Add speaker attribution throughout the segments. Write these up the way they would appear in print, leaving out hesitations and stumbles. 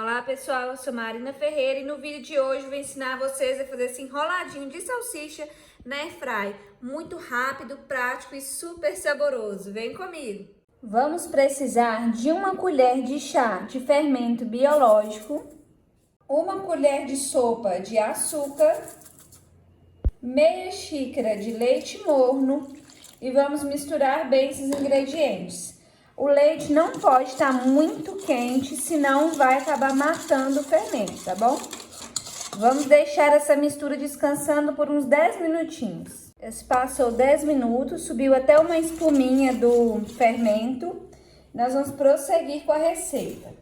Speaker 1: Olá pessoal, eu sou Marina Ferreira e no vídeo de hoje eu vou ensinar vocês a fazer esse enroladinho de salsicha na airfry. Muito rápido, prático e super saboroso. Vem comigo! Vamos precisar de uma colher de chá de fermento biológico, uma colher de sopa de açúcar, meia xícara de leite morno e vamos misturar bem esses ingredientes. O leite não pode estar muito quente, senão vai acabar matando o fermento, tá bom? Vamos deixar essa mistura descansando por uns 10 minutinhos. Esse passou 10 minutos, subiu até uma espuminha do fermento. Nós vamos prosseguir com a receita.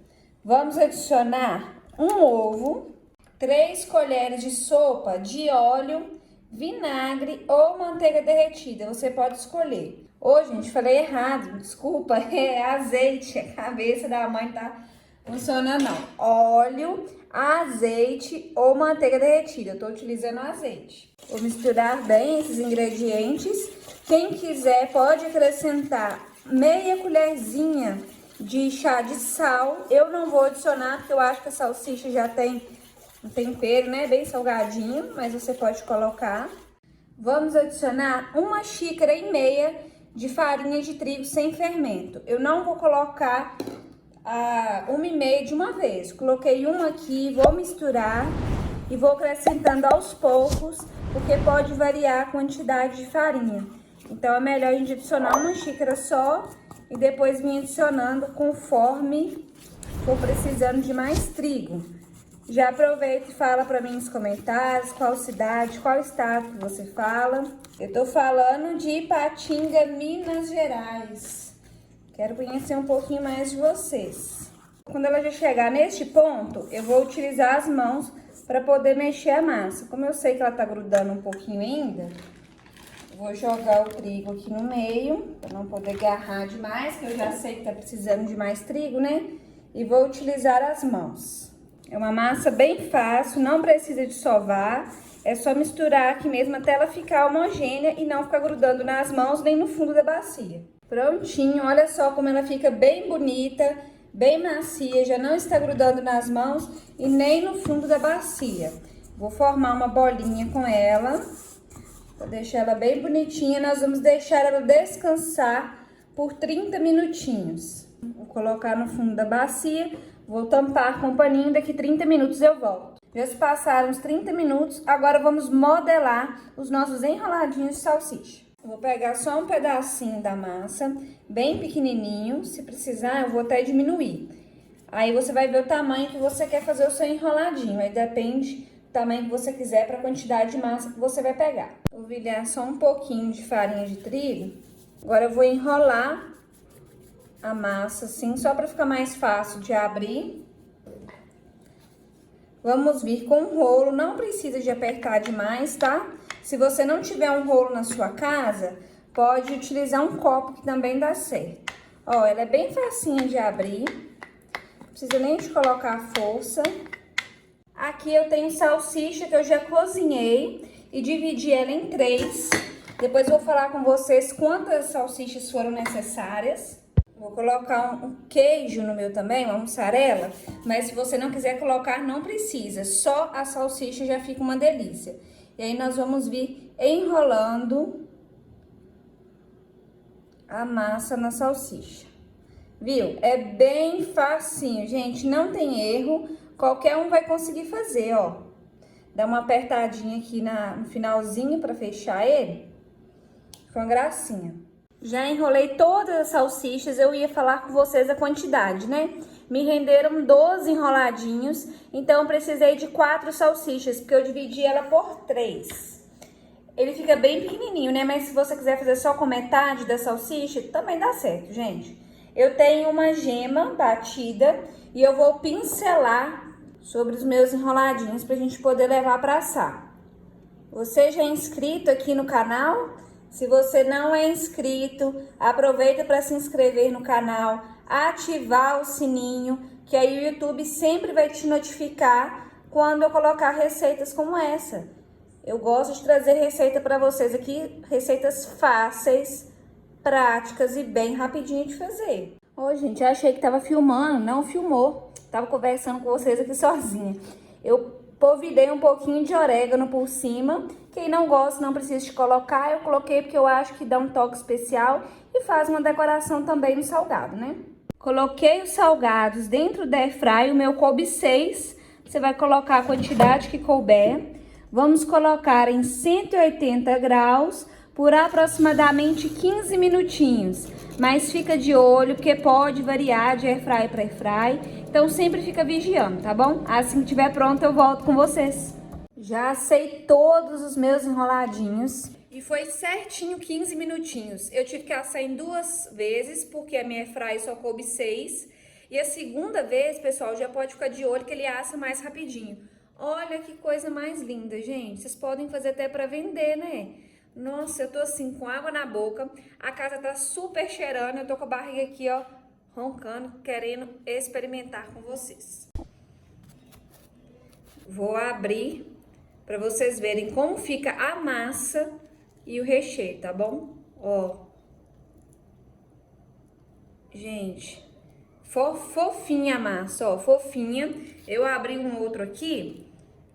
Speaker 1: Vamos adicionar um ovo, 3 colheres de sopa de óleo, vinagre ou manteiga derretida, você pode escolher. Hoje, gente, falei errado, desculpa, é azeite, a cabeça da mãe tá funcionando não. Óleo, azeite ou manteiga derretida, eu tô utilizando azeite. Vou misturar bem esses ingredientes. Quem quiser pode acrescentar meia colherzinha de chá de sal. Eu não vou adicionar porque eu acho que a salsicha já tem um tempero, né, bem salgadinho, mas você pode colocar. Vamos adicionar 1,5 xícaras de farinha de trigo sem fermento. Eu não vou colocar 1,5 de uma vez. Coloquei uma aqui, vou misturar e vou acrescentando aos poucos, porque pode variar a quantidade de farinha. Então é melhor a gente adicionar 1 xícara só e depois vir adicionando conforme for precisando de mais trigo. Já aproveita e fala pra mim nos comentários qual cidade, qual estado que você fala. Eu tô falando de Ipatinga, Minas Gerais. Quero conhecer um pouquinho mais de vocês. Quando ela já chegar neste ponto, eu vou utilizar as mãos para poder mexer a massa. Como eu sei que ela tá grudando um pouquinho ainda, eu vou jogar o trigo aqui no meio, para não poder agarrar demais, que eu já sei que tá precisando de mais trigo, né? E vou utilizar as mãos. É uma massa bem fácil, não precisa de sovar, é só misturar aqui mesmo até ela ficar homogênea e não ficar grudando nas mãos nem no fundo da bacia. Prontinho, olha só como ela fica bem bonita, bem macia, já não está grudando nas mãos e nem no fundo da bacia. Vou formar uma bolinha com ela, vou deixar ela bem bonitinha, nós vamos deixar ela descansar por 30 minutinhos. Vou colocar no fundo da bacia. Vou tampar com um paninho, daqui 30 minutos eu volto. Já se passaram uns 30 minutos, agora vamos modelar os nossos enroladinhos de salsicha. Eu vou pegar só um pedacinho da massa, bem pequenininho, se precisar eu vou até diminuir. Aí você vai ver o tamanho que você quer fazer o seu enroladinho, aí depende do tamanho que você quiser para a quantidade de massa que você vai pegar. Vou polvilhar só um pouquinho de farinha de trigo, agora eu vou enrolar a massa assim, só para ficar mais fácil de abrir. Vamos vir com um rolo, não precisa de apertar demais, tá? Se você não tiver um rolo na sua casa, pode utilizar um copo que também dá certo. Ó, ela é bem facinha de abrir, não precisa nem de colocar força. Aqui eu tenho salsicha que eu já cozinhei e dividi ela em 3. Depois eu vou falar com vocês quantas salsichas foram necessárias. Vou colocar um queijo no meu também, uma mussarela, mas se você não quiser colocar, não precisa. Só a salsicha já fica uma delícia. E aí nós vamos vir enrolando a massa na salsicha. Viu? É bem facinho, gente, não tem erro. Qualquer um vai conseguir fazer, ó. Dá uma apertadinha aqui no finalzinho para fechar ele. Fica uma gracinha. Já enrolei todas as salsichas, eu ia falar com vocês a quantidade, né? Me renderam 12 enroladinhos, então eu precisei de 4 salsichas, porque eu dividi ela por 3. Ele fica bem pequenininho, né? Mas se você quiser fazer só com metade da salsicha, também dá certo, gente. Eu tenho uma gema batida e eu vou pincelar sobre os meus enroladinhos pra gente poder levar pra assar. Você já é inscrito aqui no canal? Se você não é inscrito, aproveita para se inscrever no canal, ativar o sininho, que aí o YouTube sempre vai te notificar quando eu colocar receitas como essa. Eu gosto de trazer receita para vocês aqui, receitas fáceis, práticas e bem rapidinho de fazer. Ô, gente, eu achei que tava filmando, não filmou. Tava conversando com vocês aqui sozinha. Eu polvilhei um pouquinho de orégano por cima. Quem não gosta, não precisa de colocar. Eu coloquei porque eu acho que dá um toque especial e faz uma decoração também no salgado, né? Coloquei os salgados dentro da airfryer, o meu coube 6. Você vai colocar a quantidade que couber. Vamos colocar em 180 graus por aproximadamente 15 minutinhos. Mas fica de olho, porque pode variar de airfryer para airfryer. Então sempre fica vigiando, tá bom? Assim que tiver pronto, eu volto com vocês. Já assei todos os meus enroladinhos. E foi certinho 15 minutinhos. Eu tive que assar em 2 vezes, porque a minha airfryer só coube 6. E a segunda vez, pessoal, já pode ficar de olho que ele assa mais rapidinho. Olha que coisa mais linda, gente. Vocês podem fazer até para vender, né? Nossa, eu tô assim com água na boca. A casa tá super cheirando. Eu tô com a barriga aqui, ó, roncando, querendo experimentar com vocês. Vou abrir para vocês verem como fica a massa e o recheio, tá bom? Ó. Gente, fofinha a massa, ó, fofinha. Eu abri um outro aqui,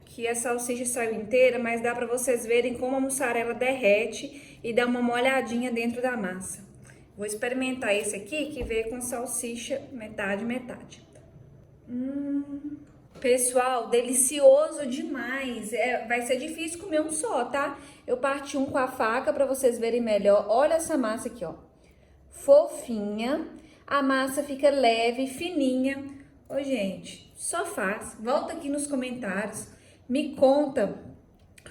Speaker 1: que a salsicha saiu inteira, mas dá pra vocês verem como a mussarela derrete e dá uma molhadinha dentro da massa. Vou experimentar esse aqui, que veio com salsicha metade, metade. Pessoal, delicioso demais. Vai ser difícil comer um só, tá? Eu parti um com a faca pra vocês verem melhor. Olha essa massa aqui, ó. Fofinha. A massa fica leve, fininha. Ô, gente, só faz. Volta aqui nos comentários. Me conta.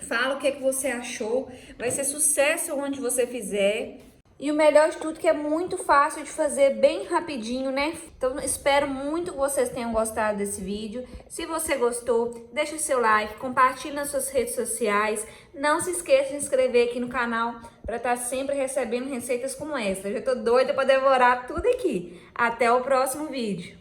Speaker 1: Fala o que é que você achou. Vai ser sucesso onde você fizer. E o melhor de tudo que é muito fácil de fazer, bem rapidinho, né? Então, espero muito que vocês tenham gostado desse vídeo. Se você gostou, deixa o seu like, compartilhe nas suas redes sociais. Não se esqueça de se inscrever aqui no canal para estar sempre recebendo receitas como essa. Eu já tô doida para devorar tudo aqui. Até o próximo vídeo.